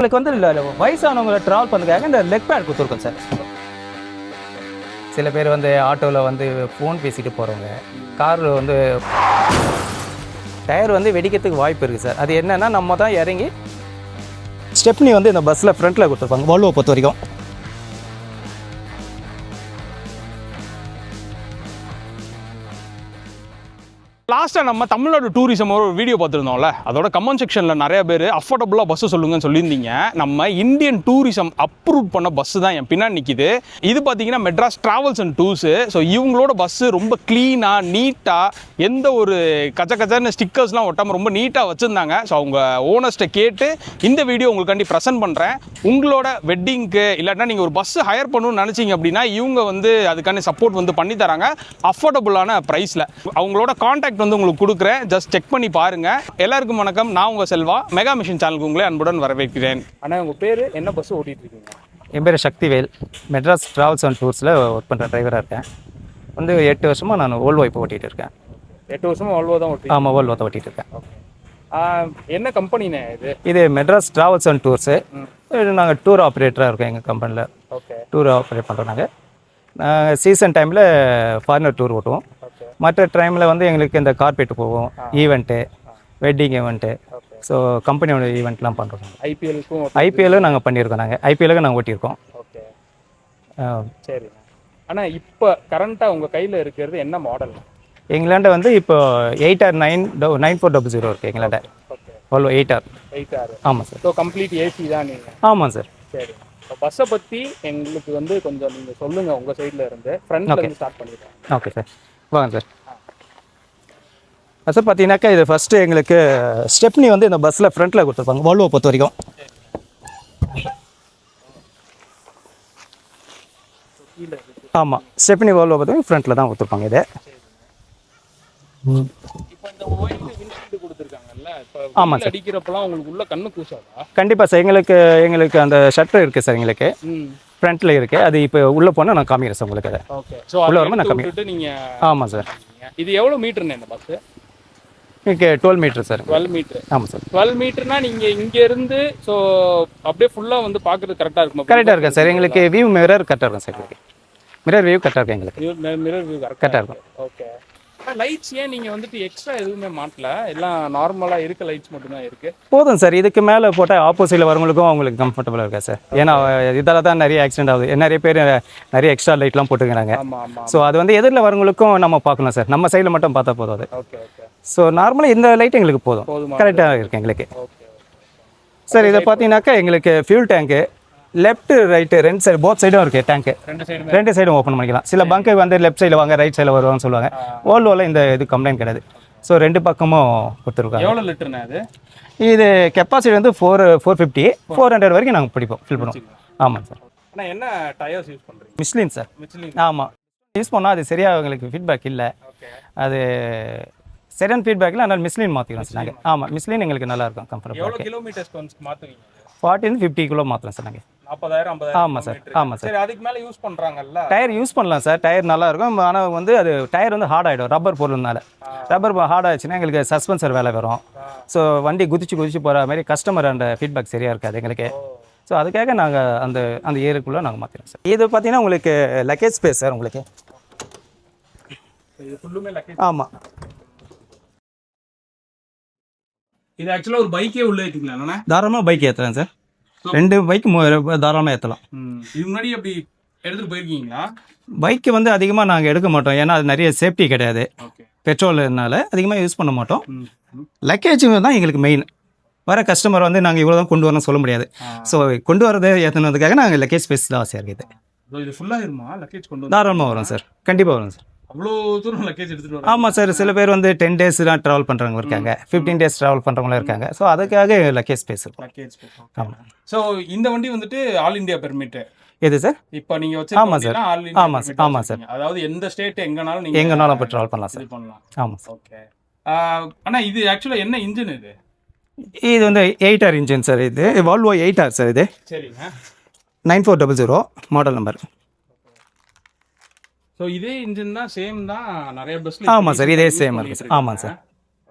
எங்களுக்கு வந்து வயசானவங்களை ட்ராவல் பண்ணுறதுக்காக இந்த லெக் பேட் கொடுத்துருக்கோம் சார். சில பேர் வந்து ஆட்டோவில் வந்து ஃபோன் பேசிட்டு போகிறவங்க, கார் வந்து டயர் வந்து வெடிக்கிறதுக்கு வாய்ப்பு இருக்குது சார். அது என்னென்னா நம்ம தான் இறங்கி ஸ்டெப்னி வந்து இந்த பஸ்ஸில் ஃப்ரண்ட்டில் கொடுத்துருப்பாங்க வால்வோ பொறுத்த வரைக்கும். லாஸ்ட்டாக நம்ம தமிழ்நாடு டூரிசம் ஒரு வீடியோ பார்த்துருந்தோம்ல, அதோட கமெண்ட் செக்ஷனில் நிறைய பேர் அஃபோர்டபுளாக பஸ்ஸு சொல்லுங்கன்னு சொல்லியிருந்தீங்க. நம்ம இந்தியன் டூரிசம் அப்ரூவ் பண்ண பஸ்ஸு தான் என் பின்னாடி நிற்கிது. இது பார்த்தீங்கன்னா Madras travels and tours. So இவங்களோட பஸ்ஸு ரொம்ப க்ளீனாக நீட்டாக எந்த ஒரு கச்சன்னு ஸ்டிக்கர்ஸ்லாம் ஒட்டாமல் ரொம்ப நீட்டாக வச்சுருந்தாங்க. ஸோ அவங்க ஓனர்ஸ்ட்டை கேட்டு இந்த வீடியோ உங்களுக்காண்டி ப்ரெசென்ட் பண்ணுறேன். உங்களோட வெட்டிங்க்கு இல்லாட்டினா நீங்கள் ஒரு பஸ்ஸு ஹையர் பண்ணணும்னு நினச்சிங்க அப்படின்னா இவங்க வந்து அதுக்கான சப்போர்ட் வந்து பண்ணி தராங்க அஃபோர்டபுளான ப்ரைஸில். அவங்களோட கான்டாக்ட் வந்து உங்களுக்கு கொடுக்குறேன், ஜஸ்ட் செக் பண்ணி பாருங்க. எல்லாருக்கும் வணக்கம், நான் உங்கள் செல்வா. மெகா மிஷன் சேனலுக்கு உங்களை அன்புடன் வரவேற்கிறேன். ஆனால் உங்கள் பேர் என்ன பஸ் ஓட்டிகிட்டு இருக்கீங்க? என் பேர் சக்திவேல். மெட்ராஸ் ட்ராவல்ஸ் அண்ட் டூர்ஸில் ஒர்க் பண்ணுற டிரைவராக இருக்கேன். வந்து 8 வருஷமாக நான் ஓல்வோ இப்போ ஓட்டிகிட்டு இருக்கேன். 8 வருஷமாக ஓல்வோ தான் ஓட்டி? ஆமாம், ஓல்வோ தான் ஓட்டிகிட்டு இருக்கேன். என்ன கம்பெனிண்ணே இது? இது மெட்ராஸ் ட்ராவல்ஸ் அண்ட் டூர்ஸு. நாங்கள் டூர் ஆப்ரேட்டராக இருக்கோம் எங்கள் கம்பெனியில். ஓகே, டூர் ஆப்ரேட் பண்ணுறோம். நாங்கள் சீசன் டைமில் ஃபாரினர் டூர் ஓட்டுவோம். மற்ற டைமில் வந்து எங்களுக்கு இந்த கார்பெட் போவோம், ஈவெண்ட்டு, வெட்டிங் ஈவெண்ட்டு. ஸோ கம்பெனியோட ஈவெண்ட்லாம் பண்ணுறோம். ஐபிஎல்லும் நாங்கள் பண்ணியிருக்கோம். ஐபிஎல்லுக்கு நாங்கள் ஓட்டியிருக்கோம். ஓகே, சரி. ஆனால் இப்போ கரண்ட்டாக உங்கள் கையில் இருக்கிறது என்ன மாடல்? எங்களாண்ட வந்து இப்போ 8R 9400 இருக்குது எங்களாண்ட. அவ்வளோ 8R. ஆமாம் சார். ஸோ கம்ப்ளீட் ஏசி தான் நீங்கள்? ஆமாம் சார். சரி, இப்போ பஸ்ஸை பற்றி எங்களுக்கு வந்து கொஞ்சம் நீங்கள் சொல்லுங்கள் உங்கள் சைடில் இருந்து. ஃப்ரண்ட்லேருந்து ஸ்டார்ட் பண்ணிடுறேன். ஓகே சார், வாங்க சார். சார் பார்த்தீங்கன்னாக்கா இது ஃபஸ்ட்டு எங்களுக்கு ஸ்டெப்னி வந்து இந்த பஸ்ஸில் ஃப்ரண்ட்டில் கொடுத்துருப்பாங்க வால்வோ பொறுத்த வரைக்கும். ஆமாம், ஸ்டெப்னி வால்வோ பொறுத்த வரைக்கும் ஃப்ரண்ட்டில் தான் கொடுத்துருப்பாங்க. இது ஆமாம் சார். அடிக்கிறப்பெல்லாம் உங்களுக்கு உள்ள கண்ணு கூசாதா? கண்டிப்பாக சார். எங்களுக்கு அந்த ஷட்டர் இருக்குது சார், எங்களுக்கு ஃப்ரண்ட்டில் இருக்குது. அது இப்போ உள்ளே போனால் நான் காமிக்கிறேன் சார் உங்களுக்கு. அதை ஓகே, ஸோ உள்ளே வரும்போது நான் காமிக்கிறேன். நீங்கள் ஆமாம் சார். இது எவ்வளோ மீட்டருண்ணே இந்த bus? Okay, 12 metre sir. 12 metre. ஆமாம் சார். 12 மீட்டர்னா நீங்கள் இங்கேருந்து ஸோ அப்படியே ஃபுல்லாக வந்து பார்க்குறது கரெக்டாக இருக்குமா? கரெக்டாக இருக்கேன் சார். எங்களுக்கு வியூ மிரர் கரெக்டாக இருக்கும் சார். எங்களுக்கு மிரர் வியூ கரெக்டாக இருக்கும். எங்களுக்கு மிரர் வியூ கரெக்டாக இருக்கும். ஓகே, லைட்ஸ் ஏன் நீங்கள் வந்துட்டு எக்ஸ்ட்ரா எதுவுமே மாட்டல? எல்லாம் நார்மலாக இருக்க லைட்ஸ் மட்டும்தான் இருக்குது. போதும் சார். இதுக்கு மேலே போட்டால் ஆப்போசிட்டில் வரவங்களுக்கும் அவங்களுக்கு கம்ஃபர்டபுளாக இருக்கா சார். ஏன்னா இதால் தான் நிறைய ஆக்சிடென்ட் ஆகுது. நிறைய பேர் நிறைய எக்ஸ்ட்ரா லைட்லாம் போட்டுக்கிறாங்க. ஸோ அது வந்து எதிரில் வரவங்களுக்கும் நம்ம பார்க்கணும் சார். நம்ம சைடில் மட்டும் பார்த்தா போதும் அது. Okay okay. ஸோ நார்மலாக இந்த லைட் எங்களுக்கு போதும், கரெக்டாக இருக்குது எங்களுக்கு. சார் இதை பார்த்தீங்கன்னாக்கா எங்களுக்கு ஃபியூல் டேங்க்கு லெஃப்ட் ரைட்டு 2 சைடு போத் சைடும் இருக்குது. டேங்க்கு 2 சைடும் ஓப்பன் பண்ணிக்கலாம். சில பங்கு வந்து லெஃப்ட் சைடில் வாங்க, ரைட் சைடில் வருவாங்கன்னு சொல்லுவாங்க. ஓல்வோவில் இந்த இது கம்ப்ளைண்ட் கிடையாது. ஸோ 2 பக்கமும் கொடுத்துருக்காங்க. எவ்வளோ லிட்டர்னா அது? இது கெப்பாசிட்டி வந்து 450, 400 வரைக்கும் நாங்கள் பிடிப்போம், ஃபில் பண்ணுவோம். ஆமாம் சார். ஆனால் என்ன டயர்ஸ் யூஸ் பண்ணுறீங்க? மிஷ்லின் சார். ஆமாம், யூஸ் பண்ணால் அது சரியாக எங்களுக்கு ஃபீட்பேக் இல்லை. அது சரியான ஃபீட்பேக்கில் அதனால் மிஷ்லின் மாற்றிக்கலாம் சார் நாங்கள். ஆமாம், மிஷ்லின் எங்களுக்கு நல்லாயிருக்கும், கம்ஃபர்டபுள். எவ்வளோ கிலோமீட்டர்ஸ் மாற்றுவீங்க? 40-50 கிலோ மாற்றலாம் சார் நாங்கள். 40,000-50,000. ஆமாம் சார். ஆமாம் சார். சரி, அதுக்கு மேலே யூஸ் பண்ணுறாங்கல்ல? டயர் யூஸ் பண்ணலாம் சார். டயர் நல்லா இருக்கும். ஆனால் வந்து அது டயர் வந்து ஹார்ட் ஆகிடும் ரப்பர் பொருள்னால. ரப்பர் ஹார்ட் ஆகிடுச்சுன்னா எங்களுக்கு சஸ்பென்சர் வேலை வரும். ஸோ வண்டி குதிச்சு போகிற மாதிரி கஸ்டமர் அந்த ஃபீட்பேக் சரியாக இருக்காது எங்களுக்கு. ஸோ அதுக்காக நாங்கள் அந்த ஏருக்குள்ளே நாங்கள் மாற்றிடுவோம் சார். இது பார்த்தீங்கன்னா உங்களுக்கு லக்கேஜ் ஸ்பேஸ் சார். உங்களுக்கு இது ஃபுல்லுமே லக்கேஜ். ஆமாம், இது ஆக்சுவலாக ஒரு பைக்கே உள்ளே ஏற்றிக்கலாம். தாராளமாக பைக் ஏற்றலாம் சார். 2 பைக் தாராளமாக ஏற்றலாம். இது முன்னாடி அப்படி எடுத்துகிட்டு போயிருக்கீங்களா? பைக்கு வந்து அதிகமாக நாங்கள் எடுக்க மாட்டோம். ஏன்னா அது நிறைய சேஃப்டி கிடையாது. பெட்ரோல்னால அதிகமாக யூஸ் பண்ண மாட்டோம். லக்கேஜ் தான் எங்களுக்கு மெயின். வர கஸ்டமர் வந்து நாங்கள் இவ்வளோ தான் கொண்டு வரணும்னு சொல்ல முடியாது. ஸோ கொண்டு வரதை ஏற்றினதுக்காக நாங்கள் லக்கேஜ் ஸ்பேஸ் தான் ஆசையாக இருக்குது. இது ஃபுல்லாக இருமா லக்கேஜ் கொண்டு தாராளமாக வரும் சார். கண்டிப்பாக வரும் சார். அவ்வளோ தூரம் லக்கேஜ் எடுத்துகிட்டு வரோம்? ஆமாம் சார். சில பேர் வந்து 10 days தான் ட்ராவல் பண்ணுறவங்க இருக்காங்க, 15 days ட்ராவல் பண்ணுறவங்களும் இருக்காங்க. ஸோ அதுக்காக லக்கேஜ் ஸ்பேஸ் இருக்கும். Luggage space. ஆமாம். ஸோ இந்த வண்டி வந்துட்டு ஆல் இந்தியா பெர்மிட் எது சார்? இப்போ நீங்கள் வச்சு? ஆமாம் சார். ஆமாம் சார். ஆமாம் சார். அதாவது எந்த ஸ்டேட் எங்கனாலும் நீங்கள் எங்கனாலும் போய் ட்ராவல் பண்ணலாம் சார். பண்ணலாம். ஆமாம் சார். ஓகே. ஆனால் இது ஆக்சுவலாக என்ன இன்ஜின் இது? இது வந்து 8R இன்ஜின் சார். இது வால்வோ 8R சார். இது சரிங்க. 9400 மாடல் நம்பர். ஸோ இதே இன்ஜின் தான், சேம் தான் நிறைய பஸ்ல? ஆமாம் சார், இதே சேம் இருக்குது சார். ஆமாம் சார்.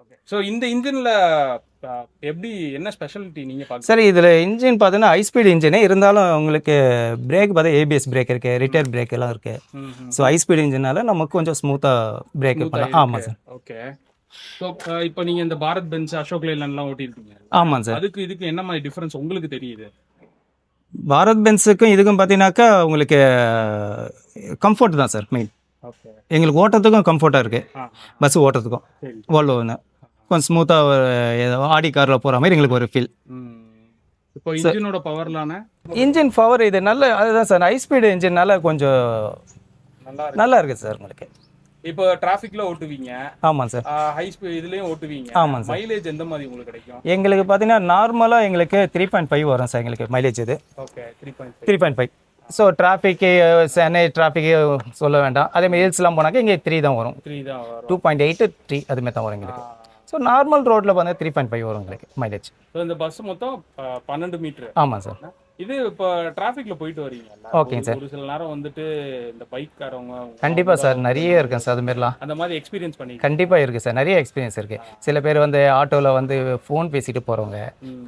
ஓகே. ஸோ இந்த இன்ஜினில் எப்படி என்ன ஸ்பெஷாலிட்டி நீங்கள் பார்க்க சார் இதில் இன்ஜின் பார்த்தீங்கன்னா ஹை ஸ்பீட் இன்ஜினே இருந்தாலும் உங்களுக்கு பிரேக் பார்த்தா ஏபிஎஸ் பிரேக் இருக்குது, ரிட்டர்ன் பிரேக் எல்லாம் இருக்குது. ஸோ ஹை ஸ்பீட் இன்ஜினால நமக்கு கொஞ்சம் ஸ்மூத்தாக பிரேக் பண்ணலாம். ஆமாம் சார். ஓகே. ஸோ இப்போ நீங்கள் இந்த பாரத் பென்ஸ், அசோக் லேலண்ட்லாம் ஓட்டியிருக்கீங்க. ஆமாம் சார். இதுக்கு என்ன மாதிரி டிஃப்ரென்ஸ் உங்களுக்கு தெரியுது? பாரத் பென்ஸுக்கும் இதுக்கும் பார்த்தீங்கன்னாக்கா உங்களுக்கு கம்ஃபர்ட் தான் சார் மெயின். ஓகே. எங்களுக்கு ஓட்டுறதுக்கும் கம்ஃபர்ட்டாக இருக்குது, பஸ் ஓட்டுறதுக்கும். வால்வோன்னு கொஞ்சம் ஸ்மூத்தாக ஏதோ ஆடி காரில் போகிற மாதிரி எங்களுக்கு ஒரு ஃபீல். இப்போ இன்ஜினோட பவர்லான இன்ஜின் பவர் இது நல்ல அதுதான் சார், ஹை ஸ்பீடு இன்ஜின்னால கொஞ்சம் நல்லா இருக்குது சார் உங்களுக்கு. இப்போ டிராஃபிக்ல ஓட்டுவீங்க. ஆமாம் சார். ஹை ஸ்பீட் இதுலேயும் ஓட்டுவீங்க. ஆமாம் சார். மைலேஜ் எந்த மாதிரி உங்களுக்கு கிடைக்கும்? எங்களுக்கு பார்த்தீங்கன்னா நார்மலாக எங்களுக்கு 3.5 வரும் சார் எங்களுக்கு மைலேஜ். இது ஓகே. 3.5. ஸோ டிராஃபிக்கு சென்னை டிராஃபிக்கு சொல்ல வேண்டாம். அதேமாதிரி ஹில்ஸ்லாம் போனாக்கா இங்கே 3 தான் வரும். 2.8 3 அதுமாதிரி தான் வரும் எங்களுக்கு. ஸோ நார்மல் ரோட்டில் பார்த்தா 3.5 வரும் எங்களுக்கு மைலேஜ். ஸோ இந்த பஸ் மொத்தம் 12 மீட்டர். ஆமாம் சார். இது இப்போ டிராஃபிக்ல போயிட்டு வரீங்கல்ல, ஓகேங்க சார். ஒரு சில நேரம் வந்துட்டு இந்த பைக்காரவங்க கண்டிப்பாக சார் நிறைய இருக்குங்க சார் அதுமாரிலாம். அந்த மாதிரி எக்ஸ்பீரியன்ஸ் பண்ணி கண்டிப்பாக இருக்குது சார், நிறைய எக்ஸ்பீரியன்ஸ் இருக்குது. சில பேர் வந்து ஆட்டோவில் வந்து ஃபோன் பேசிட்டு போகிறவங்க,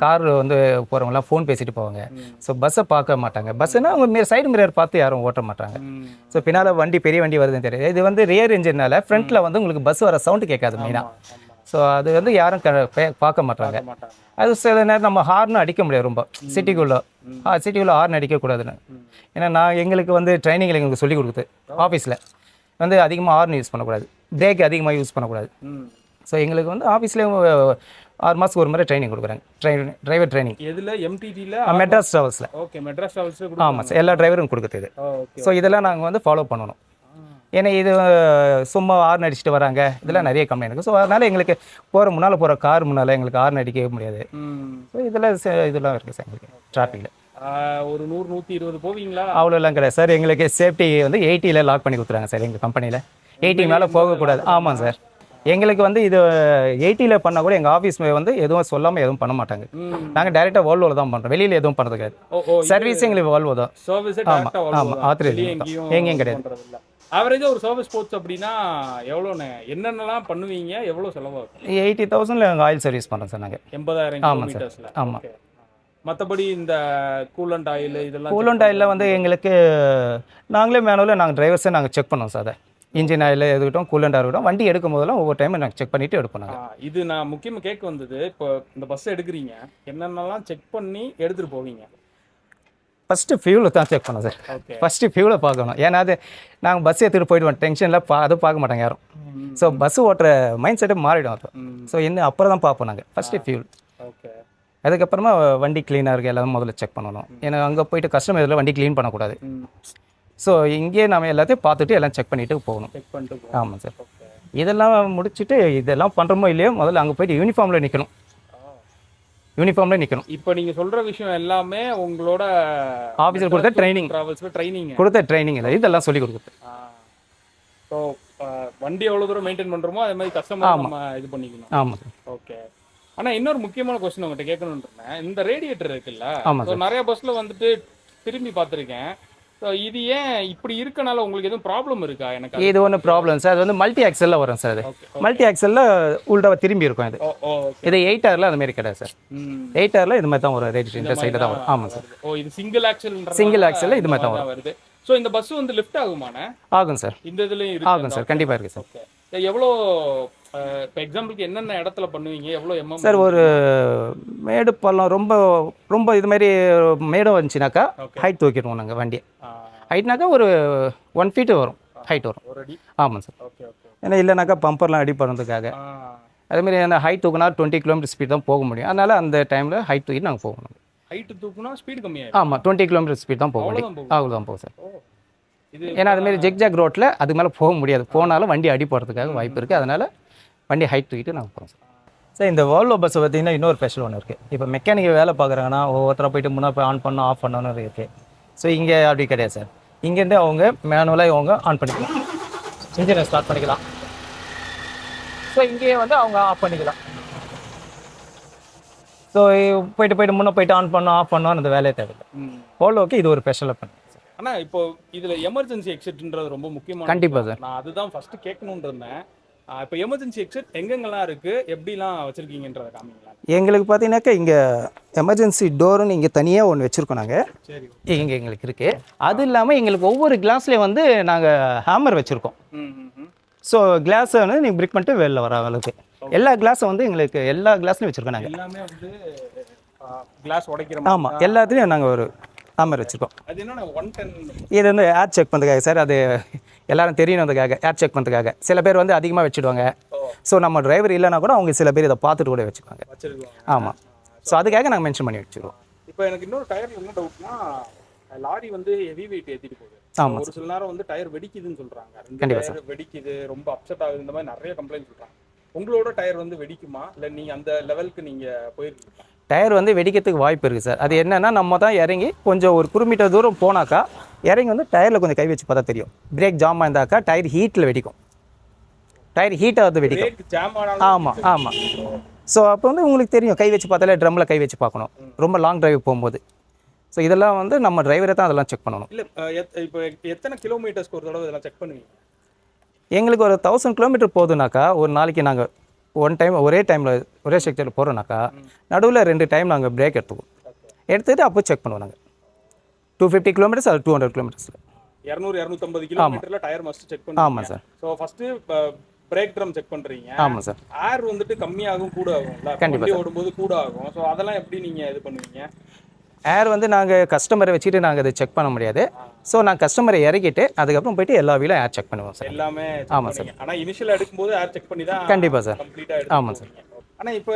கார் வந்து போகிறவங்களாம் ஃபோன் பேசிட்டு போவாங்க. ஸோ பஸ்ஸை பார்க்க மாட்டாங்க. பஸ்ஸுனா அவங்க சைடு மிரர் பார்த்து யாரும் ஓட்ட மாட்டாங்க. ஸோ பின்னால் வண்டி பெரிய வண்டி வருதுன்னு தெரியாது. இது வந்து ரியர் இன்ஜின்னால ஃப்ரண்ட்டில் வந்து உங்களுக்கு பஸ் வர சவுண்டு கேட்காது மெயினாக. ஸோ அது வந்து யாரும் பார்க்க மாட்டாங்க. அது சில நேரம் நம்ம ஹார்ன் அடிக்க முடியாது ரொம்ப சிட்டிக்குள்ளே ஹார்ன் அடிக்கக்கூடாதுன்னு. ஏன்னா எங்களுக்கு வந்து ட்ரைனிங்கில் எங்களுக்கு சொல்லிக் கொடுக்குது ஆஃபீஸில் வந்து அதிகமாக ஹார்ன் யூஸ் பண்ணக்கூடாது, பிரேக் அதிகமாக யூஸ் பண்ணக்கூடாது. ஸோ எங்களுக்கு வந்து ஆஃபீஸ்லேயும் 6 மாதத்துக்கு ஒரு மாதிரி ட்ரைனிங் கொடுக்குறாங்க, டிரைவர் ட்ரைனிங். எதில்? எம்டிடியில்? மெட்ராஸ் ட்ராவல்ஸில். ஓகே. மெட்ராஸ் ட்ராவல்ஸில். ஆமாம் சார், எல்லா டிரைவரும் கொடுக்குது. ஸோ இதெல்லாம் நாங்கள் வந்து ஃபாலோ பண்ணணும். ஏன்னா இது சும்மா ஹார்ன் அடிச்சுட்டு வராங்க, இதெல்லாம் நிறைய கம்ப்ளைண்ட் இருக்குது. ஸோ அதனால் எங்களுக்கு முன்னால் போகிற கார் முன்னால் எங்களுக்கு ஹார்ன் அடிக்கவே முடியாது. ஸோ இதெல்லாம் இருக்குது சார் எங்களுக்கு டிராஃபிக்கில். ஒரு 100-120 போவீங்களா? அவ்வளோலாம் கிடையாது சார். எங்களுக்கு சேஃப்டி வந்து 80 லாக் பண்ணி கொடுத்துறாங்க சார் எங்கள் கம்பெனியில். 80 மேலே போகக்கூடாது. ஆமாம் சார். எங்களுக்கு வந்து இது 80 பண்ணால் கூட எங்கள் ஆஃபீஸ் வந்து எதுவும் சொல்லாமல் எதுவும் பண்ண மாட்டாங்க. நாங்கள் டேரெக்டாக வால்வோவில் தான் பண்ணுறோம், வெளியில் எதுவும் பண்ணுறது கிடையாது. சர்வீஸ் எங்களுக்கு வால்வோ தான். ஆமாம், ஆத்திரம் எங்கேயும் கிடையாது. ஆவரேஜாக ஒரு சர்வீஸ் போச்சு அப்படின்னா எவ்வளோண்ணே? என்னென்னலாம் பண்ணுவீங்க? எவ்வளோ செலவாகும்? 80,000 எங்கள் ஆயில் சர்வீஸ் பண்ணுறோம் சார் நாங்கள். 80,000 கிலோமீட்டர்ஸில். ஆமாம். மற்றபடி இந்த கூலண்ட் ஆயில் இதெல்லாம்? கூலண்ட் ஆயிலில் வந்து எங்களுக்கு நாங்களே மேனுவலாக நாங்கள் டிரைவர்ஸை நாங்கள் செக் பண்ணோம் சார். அதை இன்ஜின் ஆயில் எதுக்கிட்டோம், கூலண்டாக இருக்கட்டும், வண்டி எடுக்கும் போதெல்லாம் ஒவ்வொரு டைம் நாங்கள் செக் பண்ணிவிட்டு எடுப்போம் நாங்கள். இது நான் முக்கியமாக கேட்க வந்தது, இப்போ இந்த பஸ்ஸை எடுக்கிறீங்க, என்னென்னலாம் செக் பண்ணி எடுத்துகிட்டு போவீங்க? ஃபஸ்ட்டு ஃபியூலை தான் செக் பண்ணோம் சார். ஃபஸ்ட்டு ஃபியூலை பார்க்கணும். ஏன்னா அது நாங்கள் பஸ் எடுத்துகிட்டு போய்டுவோம், டென்ஷனில் அதுவும் பார்க்க மாட்டாங்க யாரும். ஸோ பஸ் ஓட்டுற மைண்ட் செட்டு மாறிடும் அது. ஸோ இன்னும் அப்புறம் தான் பார்ப்போம் நாங்கள் ஃபஸ்ட்டு ஃபியூல். ஓகே. அதுக்கப்புறமா வண்டி க்ளீனாக இருக்குது எல்லாமே முதல்ல செக் பண்ணணும். ஏன்னா அங்கே போயிட்டு கஸ்டமர் இதில் வண்டி க்ளீன் பண்ணக்கூடாது. ஸோ இங்கேயே நம்ம எல்லாத்தையும் பார்த்துட்டு எல்லாம் செக் பண்ணிவிட்டு போகணும். ஆமாம் சார். இதெல்லாம் முடிச்சுட்டு இதெல்லாம் பண்ணுறோமோ இல்லையோ முதல்ல அங்கே போயிட்டு யூனிஃபார்மில் நிற்கணும். இப்போ நீங்கள் சொல்கிற விஷயம் எல்லாமே உங்களோட ஆஃபீஸில் கொடுத்த ட்ரைனிங், இல்லை இதெல்லாம் சொல்லி கொடுக்குது. ஸோ வண்டி எவ்வளோ தூரம் மெயின்டைன் பண்ணுறோமோ அதே மாதிரி கஸ்டமர் நம்ம இது பண்ணிக்கணும். ஆமாம் சார். ஓகே. ஆனால் இன்னொரு முக்கியமான கொஸ்டின் உங்கள்கிட்ட கேட்கணுன்றேன். இந்த ரேடியேட்டர் இருக்குல்ல, நிறைய பஸ்ஸில் வந்துட்டு திரும்பி பார்த்துருக்கேன். ஸோ இது ஏன் இப்படி இருக்கனால உங்களுக்கு எதுவும் ப்ராப்ளம் இருக்கா? எனக்கு இது ஒன்றும் ப்ராப்ளம் சார். அது வந்து மல்டி ஆக்சலில் வரும் சார். அது மல்டி ஆக்சலில் உள்டாக திரும்பி இருக்கும். இது 8R அது மாதிரி கிடையாது சார். 8R இது மாதிரி தான் ஒரு ரேடியேட்டர் இந்த சைடு தான் வரும். ஆமாம் சார். இது சிங்கிள் ஆக்சல் இது மாதிரி தான் வரும். வருது. ஸோ இந்த பஸ் வந்து லிஃப்ட் ஆகுமாண்ணே? ஆகும் சார். இந்த இதுலேயும் ஆகும் சார், கண்டிப்பாக இருக்குது சார். எவ்வளோ இப்போ எக்ஸாம்பிளுக்கு என்னென்ன இடத்துல பண்ணுவீங்க? எவ்வளோ எம்எம் சார்? ஒரு மேடு பள்ளம் ரொம்ப ரொம்ப இது மாதிரி மேடம் வந்துச்சுனாக்கா ஹைட் தூக்கிடுவோம் நாங்கள் வண்டியை. ஹைட்னாக்கா ஒரு 1 feet வரும், ஹைட் வரும். ஆமாம் சார். ஏன்னா இல்லைனாக்கா பம்பர்லாம் அடி பண்ணுறதுக்காக. அதேமாதிரி அந்த ஹைட் தூக்குனா 20 km ஸ்பீட் தான் போக முடியும். அதனால் அந்த டைமில் ஹைட் தூக்கி நாங்கள் போகணும். ஹைட் தூக்குனா ஸ்பீட் கம்மியாக? ஆமாம், 20 km ஸ்பீட் தான் போக முடியும். அவ்வளோதான் போகும் சார். ஏன்னா அதுமாரி ஜெக்ஜாக் ரோட்டில் அதுக்கு மேலே போக முடியாது. போனாலும் வண்டி அடி போகிறதுக்காக வாய்ப்பு இருக்குது. அதனால் வண்டி ஹைட் தூக்கிட்டு நாங்கள் போகிறோம் சார். சார் இந்த வால்வோ பஸ்ஸை பார்த்தீங்கன்னா இன்னொரு ஸ்பெஷல் ஒன்று இருக்குது. இப்போ மெக்கானிக் வேலை பார்க்குறாங்கன்னா ஒவ்வொருத்தரை போயிட்டு முன்னாடி போய் ஆன் பண்ணணும் ஆஃப் பண்ணணும் இருக்குது. ஸோ இங்கே அப்படி கிடையாது சார். இங்கேருந்து அவங்க மேனுவலாக அவங்க ஆன் பண்ணிக்கலாம், இன்ஜினை ஸ்டார்ட் பண்ணிக்கலாம். ஸோ இங்கேயே வந்து அவங்க ஆஃப் பண்ணிக்கலாம். ஸோ போயிட்டு முன்னே போயிட்டு ஆன் பண்ணணும் ஆஃப் பண்ணணும் அந்த வேலையை தேவையில்லை. வால்வோக்கு இது ஒரு ஸ்பெஷலாக பண்ணு. ஆனால் இப்போ இதில் எமர்ஜென்சி எக்ஸிட்ன்றது ரொம்ப முக்கியமான. கண்டிப்பாக சார். நான் அதுதான் ஃபஸ்ட்டு கேட்கணுன்னு இருந்தேன். இப்போ எமர்ஜென்சி எக்ஸிட் எங்கெங்கெல்லாம் இருக்கு, எப்படிலாம் வச்சிருக்கீங்கன்றத காமிங்களா? எங்களுக்கு பார்த்தீங்கன்னாக்கா இங்கே எமர்ஜென்சி டோருன்னு இங்கே தனியாக ஒன்று வச்சுருக்கோம் நாங்கள். சரி. இங்கே எங்களுக்கு இருக்குது. அது இல்லாமல் எங்களுக்கு ஒவ்வொரு கிளாஸ்லேயும் வந்து நாங்கள் ஹேமர் வச்சுருக்கோம். ஸோ கிளாஸை வந்து நீங்கள் பிரேக் பண்ணிட்டு வெளில வர அளவுக்கு எல்லா கிளாஸும் வந்து எங்களுக்கு எல்லா கிளாஸ்லையும் வச்சுருக்கோம் நாங்கள். எல்லாமே வந்து கிளாஸ் உடைக்கிற ஆமாம், எல்லாத்துலேயும் நாங்கள் ஒரு ஹேமர் வச்சுருக்கோம். அது என்ன 110? இது வந்து ஏர் செக் பண்ணுறதுக்காக சார். அது எல்லாரும் தெரியணுன்றதுக்காக ஏர் செக் பண்ணுறதுக்காக. சில பேர் வந்து அதிகமாக வச்சுடுவாங்க. ஸோ நம்ம டிரைவர் இல்லைனா கூட அவங்க சில பேர் இதை பார்த்துட்டு கூட வச்சுக்குவாங்க. ஆமாம், ஸோ அதுக்காக நாங்கள் மென்ஷன் பண்ணி வச்சுருவோம். இப்போ எனக்கு இன்னொரு டயர் என்ன டவுட்னா, லாரி வந்து ஹெவி வெயிட் ஏற்றிட்டு போகுது. ஆமாம், ஒரு சில நேரம் வந்து டயர் வெடிக்குதுன்னு சொல்கிறாங்க. கண்டிப்பாக சார் வெடிக்குது, ரொம்ப அப்செட் ஆகுது, இந்த மாதிரி நிறைய கம்ப்ளைண்ட் சொல்கிறாங்க. உங்களோட டயர் வந்து வெடிக்குமா, இல்லை நீங்கள் அந்த லெவலுக்கு நீங்கள் போயிருக்கீங்களா? டயர் வந்து வெடிக்கிறதுக்கு வாய்ப்பு இருக்குது சார். அது என்னென்னா நம்ம தான் இறங்கி கொஞ்சம் ஒரு குறிப்பிட்ட தூரம் போனாக்கா இறங்கி வந்து டயரில் கொஞ்சம் கை வச்சு பார்த்தா தெரியும். பிரேக் ஜாம் இருந்தாக்கா டயர் ஹீட்டில் வெடிக்கும். டயர் ஹீட்டாக வெடிக்கும். ஆமாம் ஆமாம். ஸோ அப்போ வந்து உங்களுக்கு தெரியும், கை வச்சு பார்த்தாலே ட்ரம்மில் கை வச்சு பார்க்கணும் ரொம்ப லாங் டிரைவ் போகும்போது. ஸோ இதெல்லாம் வந்து நம்ம டிரைவரை தான் அதெல்லாம் செக் பண்ணணும். இல்லை இப்போ எத்தனை கிலோமீட்டர்ஸ்க்கு ஒரு தடவை இதெல்லாம் செக் பண்ணுவீங்க? எங்களுக்கு ஒரு 1000 கிலோமீட்டர் போகுதுனாக்கா ஒரு நாளைக்கு நாங்கள் ஒரே டைமில் ஒரே செக்டரில் போகிறோம்னாக்கா நடுவில் 2 டைம் நாங்கள் பிரேக் எடுத்துகிட்டு அப்போ செக் பண்ணுவோம். நாங்கள் 250 கிலோமீட்டர்ஸ் அது 200 கிலோமீட்டர்ஸில் 200-250 கிலோமீட்டரில் டயர் மஸ்ட் செக் பண்ணுவோம். ஆமாம் sir. So first break drum check பண்ணுறீங்க. ஆமாம் சார். ஏர் வந்துட்டு கம்மியாகும் கூட ஆகும்ல, கண்டிப்பாக ஓடும்போது கூட ஆகும். ஸோ அதெல்லாம் எப்படி நீங்கள் இது பண்ணுவீங்க? ஏர் வந்து நாங்கள் கஸ்டமரை வச்சுட்டு நாங்கள் அதை செக் பண்ண முடியாது. ஸோ நான் கஸ்டமரை இறக்கிட்டு அதுக்கப்புறம் போயிட்டு எல்லா வீலும் ஏர் செக் பண்ணுவோம் சார். எல்லாமே. ஆமாம் சார். ஆனால் இனிஷியல் எடுக்கும்போது ஏர் செக் பண்ணி தான் கண்டிப்பாக சார் கம்ப்ளீட்டாக எடுக்கும். ஆமாம் சார். ஆனால் இப்போ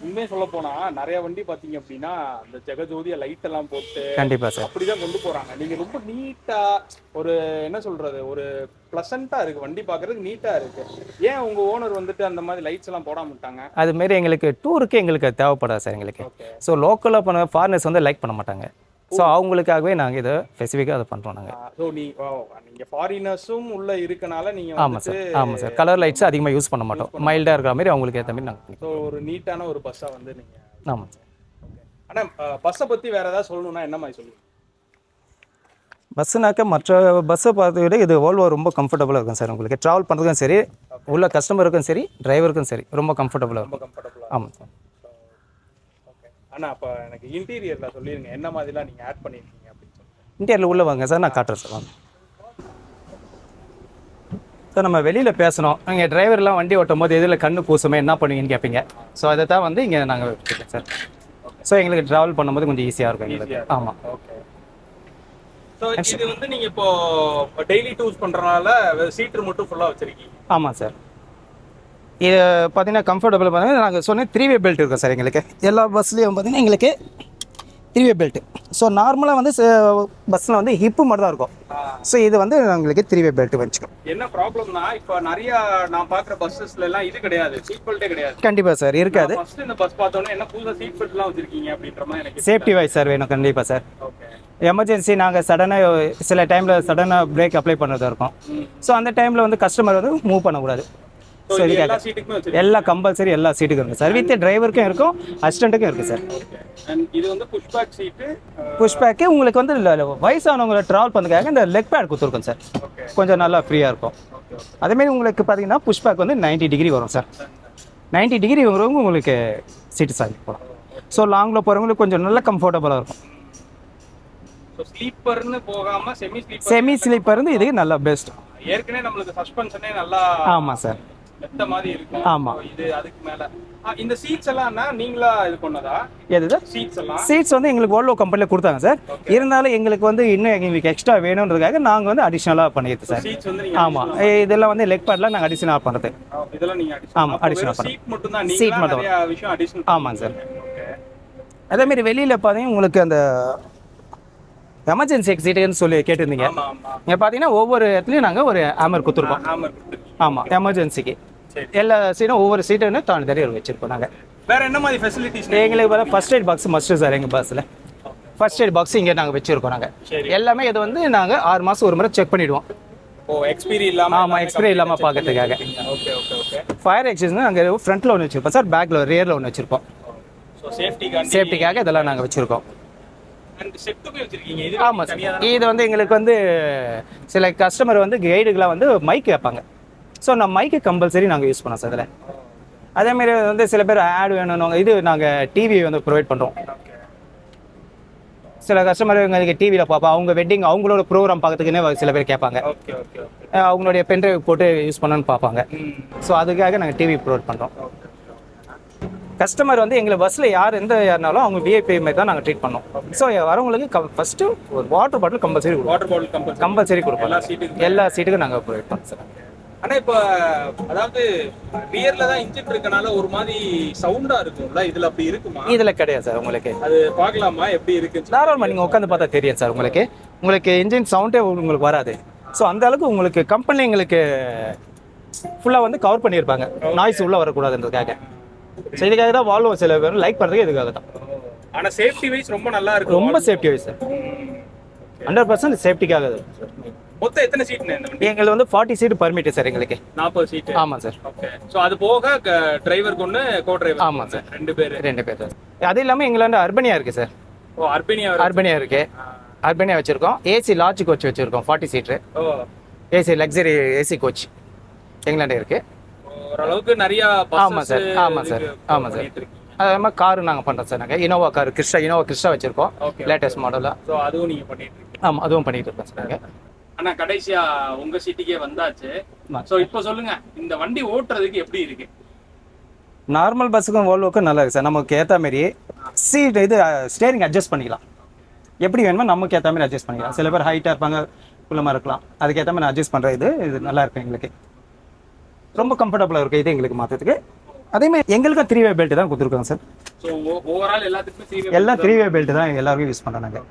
உண்மையை சொல்ல போனால் நிறைய வண்டி பார்த்தீங்க அப்படின்னா அந்த ஜெகஜோதிய லைட் எல்லாம் போட்டு கண்டிப்பாக சார் அப்படிதான் கொண்டு போகிறாங்க. நீங்கள் ரொம்ப நீட்டாக ஒரு என்ன சொல்கிறது, ஒரு ப்ளசண்ட்டாக இருக்குது, வண்டி பார்க்குறதுக்கு நீட்டாக இருக்குது. ஏன் உங்கள் ஓனர் வந்துட்டு அந்த மாதிரி லைட்ஸ் எல்லாம் போடாம விட்டாங்க? அதுமாரி எங்களுக்கு டூருக்கு எங்களுக்கு தேவைப்படாது சார் எங்களுக்கு. ஸோ லோக்கலாக பண்ண ஃபாரினர்ஸ் வந்து லைக் பண்ண மாட்டாங்க. ஸோ அவங்களுக்காகவே நாங்கள் இதை ஸ்பெசிஃபிக்காக அதை பண்ணுறோம் நாங்கள். ஸோ நீங்கள் ஃபாரினர்ஸும் உள்ளே இருக்கனால நீங்கள் ஆமாம் சார். ஆமாம் சார். கலர் லைட்ஸ் அதிகமாக யூஸ் பண்ண மாட்டோம். மைல்டாக இருக்கிற மாதிரி அவங்களுக்கு ஏற்ற மாதிரி நாங்கள். ஸோ ஒரு நீட்டான ஒரு பஸ்ஸாக வந்து நீங்கள். ஆமாம் சார். ஆனால் பஸ்ஸை பற்றி வேறு ஏதாவது சொல்லணும்னா என்ன மாதிரி சொல்லுங்கள்? பஸ்ஸுனாக்கா மற்ற பஸ்ஸை பார்த்து விட இது ஓல்வோ ரொம்ப கம்ஃபர்டபுளாக இருக்கும் சார். உங்களுக்கு ட்ராவல் பண்ணுறதுக்கும் சரி, உள்ள கஸ்டமருக்கும் சரி, டிரைவருக்கும் சரி ரொம்ப கம்ஃபர்டபுளாக இருக்கும். ஆமாம் சார். ஓகே. ஆனால் அப்போ எனக்கு இன்டீரியரில் சொல்லிடுங்க, என்ன மாதிரிலாம் நீங்கள் ஆட் பண்ணியிருக்கீங்க அப்படின்னு சொல்லுங்கள். இன்டீரியரில் உள்ளே வாங்க சார், நான் காட்டுறேன் சார். வாங்க சார். நம்ம வெளியில் பேசணும், நீங்கள் டிரைவர்லாம் வண்டி ஓட்டும் போது எதில் கண்ணு கூசுமே என்ன பண்ணுவீங்கன்னு கேட்பீங்க. ஸோ அதை தான் வந்து இங்கே நாங்கள் வச்சுருக்கோம் சார். ஸோ எங்களுக்கு ட்ராவல் பண்ணும்போது கொஞ்சம் ஈஸியாக இருக்கும் எங்களுக்கு. ஆமாம். ஓகே. ஸோ இது வந்து நீங்கள் இப்போ டெய்லி டூஸ் பண்ணுறதுனால சீட்டு மட்டும் ஃபுல்லாக வச்சுருக்கீங்க? ஆமாம் சார். இது பார்த்தீங்கன்னா கம்ஃபர்டபுள் பார்த்தீங்கன்னா நாங்கள் சொன்னேன் 3-வே பெல்ட் இருக்கும் சார் எங்களுக்கு. எல்லா பஸ்லேயும் பார்த்தீங்கன்னா எங்களுக்கு 3-வே பெல்ட். ஸோ நார்மலாக வந்து பஸ்ஸில் வந்து ஹிப்பு மட்டும் தான் இருக்கும். ஸோ இது வந்து எங்களுக்கு 3-வே பெல்ட் வச்சுக்கோம். என்ன ப்ராப்ளம்னா இப்போ நிறைய நான் பார்க்குற பஸ்ஸஸ்ல எல்லாம் இது கிடையாது, சீட் பெல்ட்டே கிடையாது. கண்டிப்பாக சார் இருக்காது. ஃபர்ஸ்ட் இந்த பஸ் பார்த்தோன்னே என்ன புதுசாக சீட் பெல்ட்லாம் வச்சிருக்கீங்க அப்படின்ற மாதிரி எனக்கு சேஃப்டி வைஸ் சார் வேணும் கண்டிப்பாக சார். ஓகே. எமர்ஜென்சி நாங்கள் சடனாக சில டைமில் சடனாக பிரேக் அப்ளை பண்ணுறதா இருக்கும். ஸோ அந்த டைமில் வந்து கஸ்டமர் வந்து மூவ் பண்ணக்கூடாது. ஸோ எல்லா கம்பல்சரி எல்லா சீட்டுக்கும் இருக்குது சார். வித் டிரைவருக்கும் இருக்கும், அசிஸ்டண்ட்டுக்கும் இருக்குது சார். இது வந்து புஷ்பேக் சீட்டு. புஷ்பேக்கு உங்களுக்கு வந்து வயசானவங்களை ட்ராவல் பண்ணுறதுக்காக இந்த லெக் பேட் கொடுத்துருக்கோம் சார். கொஞ்சம் நல்லா ஃப்ரீயாக இருக்கும். அதேமாரி உங்களுக்கு பார்த்தீங்கன்னா புஷ்பேக் வந்து 90 டிகிரி வரும் சார். 90 டிகிரி வரவங்க உங்களுக்கு சீட்டு சாய்ச்சி போகலாம். ஸோ லாங்கில் போகிறவங்களுக்கு கொஞ்சம் நல்லா கம்ஃபர்டபுளாக இருக்கும். ஸ்லீப்பர்னு போகாம செமி ஸ்லீப்பர் வந்து இதுக்கு நல்லா பெஸ்ட். ஏற்கனவே நம்மளுக்கு சஸ்பென்ஷனே நல்லா. ஆமாம் சார். மெத்த மாதிரி இருக்கும். ஆமா. இது அதுக்கு மேல இந்த சீட்ஸ் எல்லாம் நீங்களா இது பண்ணதா? எது சீட்ஸ் எல்லாம்? சீட்ஸ் வந்து எங்களுக்கு ஓல்வோ கம்பெனில கொடுத்தாங்க சார். இருந்தாலும் எங்களுக்கு வந்து இன்னும் எங்களுக்கு எக்ஸ்ட்ரா வேணும்ன்றதுக்காக நாங்கள் வந்து அடிஷனலாக பண்ணிடுது சார். சீட்ஸ் வந்து ஆமாம். இதெல்லாம் வந்து லெக் பேட்லாம் நாங்கள் அடிஷனலாக பண்ணுறது. இதெல்லாம் நீங்க ஆமாம் அடிஷனலாக பண்ணுறோம். சீட் மட்டும் தான். சீட் மட்டும் விஷயம் அடிஷனல். ஆமாங்க சார். அதேமாரி வெளியில் பார்த்தீங்கன்னா உங்களுக்கு அந்த எமர்ஜென்சி எக்ஸிட்னு சொல்லி கேட்டிருந்தீங்க. இங்கே பார்த்தீங்கன்னா ஒவ்வொரு இடத்துலையும் நாங்கள் ஒரு ஹேமர் கொடுத்துருக்கோம். ஆமாம் எமர்ஜென்சிக்கு எல்லா சீட்டும் ஒவ்வொரு சீட்டும் தனி வச்சிருக்கோம் நாங்கள். வேற என்ன மாதிரி ஃபெசிலிட்டிஸ்? எங்களுக்கு பார்த்தா first aid box must sir. எங்கள் பஸ்ஸில் ஃபர்ஸ்ட் எய்ட் பாக்ஸ் இங்கே நாங்கள் வச்சிருக்கோம். நாங்கள் எல்லாமே இது வந்து நாங்கள் 6 மாதம் ஒரு முறை செக் பண்ணிவிடுவோம். ஓ எக்ஸ்பீரி இல்லாமல்? ஆமாம் எக்ஸ்பீரி இல்லாமல் பார்க்கறதுக்காக. Okay okay okay. ஃபயர் எக்ஸிஸ்ட்னு அங்கே ஃப்ரண்ட்டில் ஒன்று வச்சுருப்போம் சார், பேக்கில் ரியரில் ஒன்று வச்சுருப்போம். ஸோ சேஃப்டிக்காக இதெல்லாம் நாங்கள் வச்சுருக்கோம். ஆமாம் சார். இது வந்து எங்களுக்கு வந்து சில கஸ்டமர் வந்து கைடுக்கெலாம் வந்து மைக் கேட்பாங்க. ஸோ நம்ம மைக்கு கம்பல்சரி நாங்கள் யூஸ் பண்ணோம் சார் அதில். அதேமாரி வந்து சில பேர் ஆட் வேணும்னு இது நாங்கள் டிவி வந்து ப்ரொவைட் பண்ணுறோம். சில கஸ்டமர் எங்களுக்கு டிவியில் பார்ப்போம், அவங்க வெட்டிங் அவங்களோட ப்ரோக்ராம் பார்க்கறதுக்குன்னே சில பேர் கேட்பாங்க. அவங்களுடைய பென்ட்ரைவ் போட்டு யூஸ் பண்ணணும்னு பார்ப்பாங்க. ஸோ அதுக்காக நாங்கள் டிவி ப்ரொவைட் பண்ணுறோம். கஸ்டமர் வந்து எங்களை பஸ்ஸில் யாருனாலும் அவங்க விஐபி மாதிரி தான் நாங்கள் ட்ரீட் பண்ணோம். ஸோ வரவங்களுக்கு ஃபஸ்ட்டு ஒரு வாட்டர் பாட்டில் கம்பல்சரி கொடுப்போம். எல்லா சீட்டுக்கும் நாங்கள் ப்ரொவைட் பண்ணோம் சார். ஆனா இப்போ அதாவது ரியர்ல தான் இன்ஜின் இருக்கனால ஒரு மாதிரி சவுண்டா இருக்கும்ல, இதுல அப்படி இருக்குமா? இதுல கிடையாது சார். உங்களுக்கு அது பார்க்கலாமா எப்படி இருக்கு? நார்மலா நீங்க உட்காந்து பார்த்தா தெரியும் சார். உங்களுக்கு இன்ஜின் சவுண்டே உங்களுக்கு வராது. ஸோ அந்த அளவுக்கு உங்களுக்கு கம்பெனி எங்களுக்கு ஃபுல்லா வந்து கவர் பண்ணியிருப்பாங்க, நாய்ஸ் உள்ள வரக்கூடாதுன்றதுக்காக. ஸோ இதுக்காக தான் வால்வோ சில பேர் லைக் பண்றதுக்கு இதுக்காக தான். ஆனா சேஃப்டி வைஸ் ரொம்ப நல்லா இருக்கு. ரொம்ப சேஃப்டி வைஸ் சார், 100% சேஃப்டிக்காக சார். மொத்தம் எத்தனை சீட்னு இந்த வண்டி? எங்களுக்கு வந்து 40 சீட் பர்மிட் சார் எங்களுக்கு. 40 சீட். ஆமா சார். ஓகே. சோ அது போக டிரைவருக்கு ஒன்னு, கோ டிரைவர். ஆமா சார், ரெண்டு பேர் சார். அது இல்லாம எங்களாண்ட அர்பனியா இருக்கு சார். ஓ அர்பனியா இருக்கு. அர்பனியா வச்சிருக்கோம். ஏசி லார்ஜ் கோச் வச்சிருக்கோம் 40 சீட்டர். ஓ ஏசி லக்ஸரி ஏசி கோச் எங்களாண்ட இருக்கு. ஓரளவுக்கு நிறைய பஸ். ஆமா சார். ஆமா சார். அதே மாதிரி காரு நாங்கள் பண்ணுறோம் சார். நாங்கள் இனோவா கார் இனோவா கிறிஸ்டா வச்சிருக்கோம், லேட்டஸ்ட் மாடலாக. ஸோ அதுவும் நீங்கள் பண்ணிட்டு இருக்கீங்க? ஆமாம், அதுவும் பண்ணிட்டு இருக்கோம் சார் நாங்கள். ஆனால் கடைசியா உங்கள் சீட்டுக்கே வந்தாச்சு. ஸோ இப்போ சொல்லுங்க, இந்த வண்டி ஓட்டுறதுக்கு எப்படி இருக்கு? நார்மல் பஸ்ஸுக்கும் வோல்வோக்கும் நல்லா இருக்கு சார். நமக்கு ஏற்ற மாதிரி சீட் ஸ்டேரிங் அட்ஜஸ்ட் பண்ணிக்கலாம். எப்படி வேணுமோ நமக்கு ஏற்ற மாதிரி அட்ஜஸ்ட் பண்ணிக்கலாம். சில பேர் ஹைட்டாக இருப்பாங்க, குள்ளமாக இருக்கலாம். அதுக்கேற்ற மாதிரி அட்ஜஸ்ட் பண்ணுற இது நல்லா இருக்கு எங்களுக்கு. ரொம்ப கம்ஃபர்டபுளாக இருக்குது இது எங்களுக்கு மாற்றத்துக்கு. அதேமாதிரி எங்களுக்கும் 3-வே பெல்ட் தான் கொடுத்துருக்கோங்க சார். ஸோ ஓவரால் எல்லாத்துக்குமே எல்லாம் 3-வே பெல்ட் தான் எல்லாருக்கும் யூஸ் பண்ணுறோம் நாங்கள்.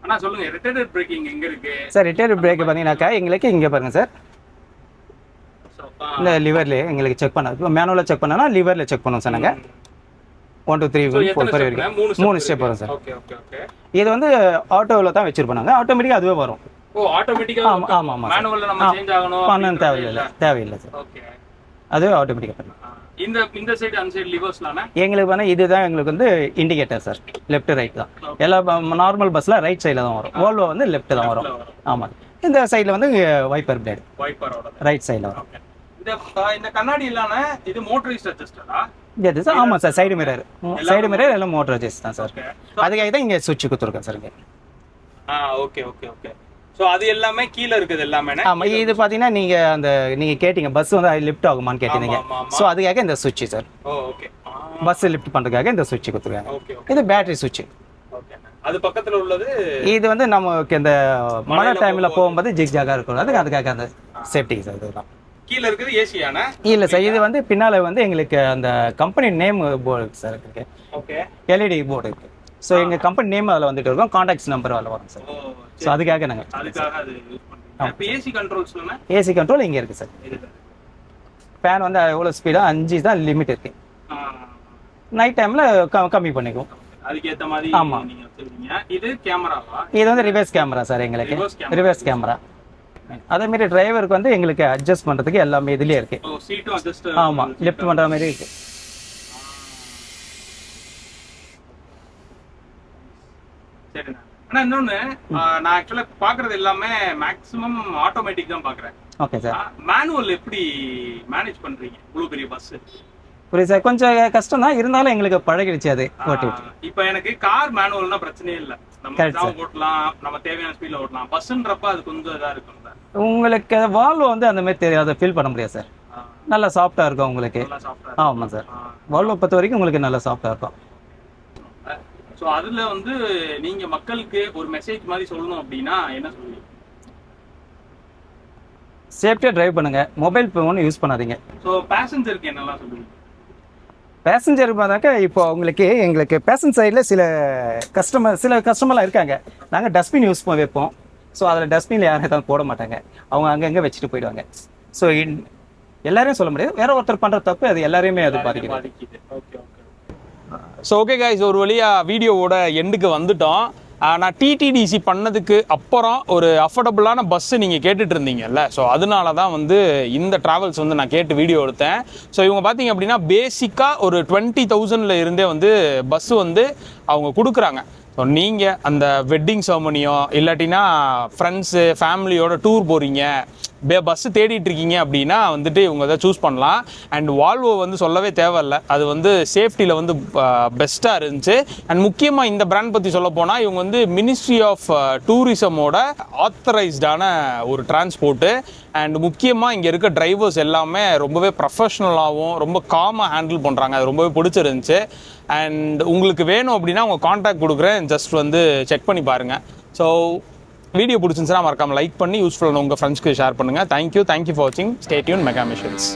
ஆனால் சொல்லுங்க, ரிட்டர்ன் பிரேக்கிங் எங்கே இருக்கு சார்? ரிட்டர்ன் பிரேக் பார்த்தீங்கன்னாக்கா எங்களுக்கு இங்கே பாருங்க சார், இந்த லிவர்லேயே எங்களுக்கு செக் பண்ண, இப்போ மேனுவலாக செக் பண்ணனா லிவரில் செக் பண்ணுவோம் சார் நாங்கள். 1 2 3 4 5 வரைக்கும் 3 ஸ்டெப் வரும் சார். இது வந்து ஆட்டோவில் தான் வச்சிருப்போம் நாங்கள். ஆட்டோமேட்டிக்காக அதுவே வரும். ஓ ஆட்டோமேட்டிக்காக. ஆமாம் மேனுவலில் நம்ம சேஞ்ச் ஆகணும் பண்ணணும் தேவையில்லை சார். ஓகே, அதுவே ஆட்டோமேட்டிக்காக பண்ணும். இந்த சைடு அந்த சைடு லிவர்ஸ்லானே எங்களுக்கு வந்து இதுதான் எங்களுக்கு வந்து இண்டிகேட்டர் சார். லெஃப்ட் ரைட் தான். எல்லா நார்மல் பஸ்ஸில் ரைட் சைடில் தான் வரும். வோல்வோ வந்து லெஃப்ட் தான் வரும். ஆமாம். இந்த சைடில் வந்து வைப்பர் பிளேடு ரைட் சைடில் வரும். இந்த கண்ணாடி இல்லாம இது மோட்டரைஸ்ட் அட்ஜஸ்டரா? இது சார். ஆமாம் சார். சைடு மிரர் எல்லாம் மோட்டர் அட்ஜஸ்ட் தான் சார். அதுக்காக தான் இங்கே சுவிட்ச் கொடுத்துருக்கேன் சார் இங்கே. Okay okay okay. ஸோ அது எல்லாமே கீழே இருக்குது எல்லாமே. ஆமாம். இது பார்த்தீங்கன்னா நீங்கள் கேட்டீங்க பஸ் வந்து லிஃப்ட் ஆகுமான்னு கேட்டீங்க. ஸோ அதுக்காக இந்த சுவிட்ச் சார். ஓகே. பஸ் லிஃப்ட் பண்ணுறதுக்காக இந்த சுவிட்ச் கொடுத்துருக்காங்க. இது பேட்டரி சுவிட்ச். அது பக்கத்தில் உள்ளது இது வந்து நமக்கு இந்த மழை டைமில் போகும்போது ஜிக்ஜாகாக இருக்கும். அதுக்காக அந்த சேஃப்டிக்கு சார். இதெல்லாம் கீழே இருக்குது ஏசியானா? இல்லை சார். இது வந்து பின்னால் வந்து எங்களுக்கு அந்த கம்பெனி நேம் போர்டு இருக்குது சார். இருக்கு. ஓகே. எல்இடி போர்டு இருக்குது. ஸோ எங்கள் கம்பெனி நேம் அதில் வந்துட்டு இருக்கும், கான்டாக்ட்ஸ் நம்பர் அதில் வரும் சார். ஸோ அதுக்காக நாங்கள் ஏசி கண்ட்ரோல்ஸ்ல ஏசி கண்ட்ரோல் இங்கே இருக்குது சார். ஃபேன் வந்து எவ்வளோ ஸ்பீடாக 5 தான் லிமிட் இருக்கு. நைட் டைமில் கம்மி பண்ணிக்குவோம் அதுக்கேற்ற மாதிரி. ஆமாம். இது கேமராவா? இது வந்து ரிவர்ஸ் கேமரா சார் எங்களுக்கு. Reverse camera. அதேமாரி டிரைவருக்கு வந்து எங்களுக்கு அட்ஜஸ்ட் பண்ணுறதுக்கு எல்லாமே இதுலேயே இருக்கு. ஆமாம். லெஃப்ட் பண்ணுற மாதிரி இருக்கு. சரிண்ணா. ஆனா இன்னொன்னு, நான் ஆக்சுவலா பாக்குறது எல்லாமே மேக்ஸிமம் ஆட்டோமேட்டிக் தான் பாக்குறேன். Okay sir. மேனுவல் எப்படி மேனேஜ் பண்றீங்க இவ்வளவு பெரிய பஸ்? புரியுது சார். கொஞ்சம் கஷ்டம் தான், இருந்தாலும் எங்களுக்கு பழகிடுச்சு அது ஓட்டி. இப்போ எனக்கு கார் மேனுவல்னா பிரச்சனையே இல்லை, நம்ம ஓட்டலாம், நம்ம தேவையான ஸ்பீட்ல ஓட்டலாம். பஸ்ன்றப்ப அது கொஞ்சம் இதா இருக்கும். உங்களுக்கு வால்வோ வந்து அந்த மாதிரி தெரியாது, ஃபீல் பண்ண முடியாது சார். நல்லா சாஃப்டா இருக்கும் உங்களுக்கு. ஆமாம் சார். வால்வோ பொறுத்த வரைக்கும் உங்களுக்கு நல்லா சாஃப்டா இருக்கும். ஸோ அதில் வந்து நீங்கள் மக்களுக்கு ஒரு மெசேஜ் மாதிரி சொல்லணும் அப்படின்னா என்ன சொல்லுவீங்க? சேஃப்டியாக டிரைவ் பண்ணுங்க, மொபைல் ஃபோன் யூஸ் பண்ணாதீங்க. ஸோ பேசஞ்சருக்கு என்னெல்லாம் சொல்லுவீங்க? பேசஞ்சர் பார்த்தாக்கா இப்போ எங்களுக்கு பேசஞ்சர் சைடில் சில கஸ்டமர்லாம் இருக்காங்க. நாங்கள் டஸ்ட்பின் யூஸ் வைப்போம். ஸோ அதில் டஸ்ட்பினில் யாரும் எதாவது போட மாட்டாங்க, அவங்க அங்கங்கே வச்சுட்டு போயிடுவாங்க. ஸோ எல்லாரையும் சொல்ல முடியாது, வேற ஒருத்தர் பண்ணுற தப்பு அது எல்லாரையுமே அது பாதிக்குது. ஓகே. ஸோ ஓகே கைஸ், ஒரு வழியாக வீடியோவோட எண்டுக்கு வந்துட்டோம். நான் டிடிடிசி பண்ணதுக்கு அப்புறம் ஒரு அஃபோர்டபுளான பஸ்ஸு நீங்கள் கேட்டுட்டு இருந்தீங்கல்ல, ஸோ அதனால தான் வந்து இந்த ட்ராவல்ஸ் வந்து நான் கேட்டு வீடியோ எடுத்தேன். ஸோ இவங்க பார்த்தீங்க அப்படின்னா பேசிக்காக ஒரு 20,000 இருந்தே வந்து பஸ்ஸு வந்து அவங்க கொடுக்குறாங்க. ஸோ நீங்கள் அந்த வெட்டிங் செரமனியோ இல்லாட்டினா ஃப்ரெண்ட்ஸு ஃபேமிலியோட டூர் போகிறீங்க, பஸ்ஸு தேடிட்டு இருக்கீங்க அப்படின்னா வந்துட்டு இவங்க தான் சூஸ் பண்ணலாம். அண்ட் வால்வோ வந்து சொல்லவே தேவையில்லை, அது வந்து சேஃப்டியில் வந்து பெஸ்ட்டாக இருந்துச்சு. அண்ட் முக்கியமாக இந்த பிராண்ட் பற்றி சொல்ல போனால் இவங்க வந்து மினிஸ்ட்ரி ஆஃப் டூரிசமோட ஆத்தரைஸ்டான ஒரு டிரான்ஸ்போர்ட்டு. அண்ட் முக்கியமாக இங்கே இருக்க டிரைவர்ஸ் எல்லாமே ரொம்பவே ப்ரொஃபஷ்னலாகவும் ரொம்ப காமாக ஹேண்டில் பண்ணுறாங்க. அது ரொம்பவே பிடிச்சிருந்துச்சு. அண்ட் உங்களுக்கு வேணும் அப்படின்னா உங்கள் காண்டாக்ட் கொடுக்குறேன், ஜஸ்ட் வந்து செக் பண்ணி பாருங்கள். ஸோ வீடியோ பிடிச்சிருந்துச்சுன்னா மறக்காமல் லைக் பண்ணி யூஸ்ஃபுல்லான உங்கள் ஃப்ரெண்ட்ஸ்க்கு ஷேர் பண்ணுங்கள். தேங்க்யூ ஃபார் வாட்சிங். Stay tune mega missions.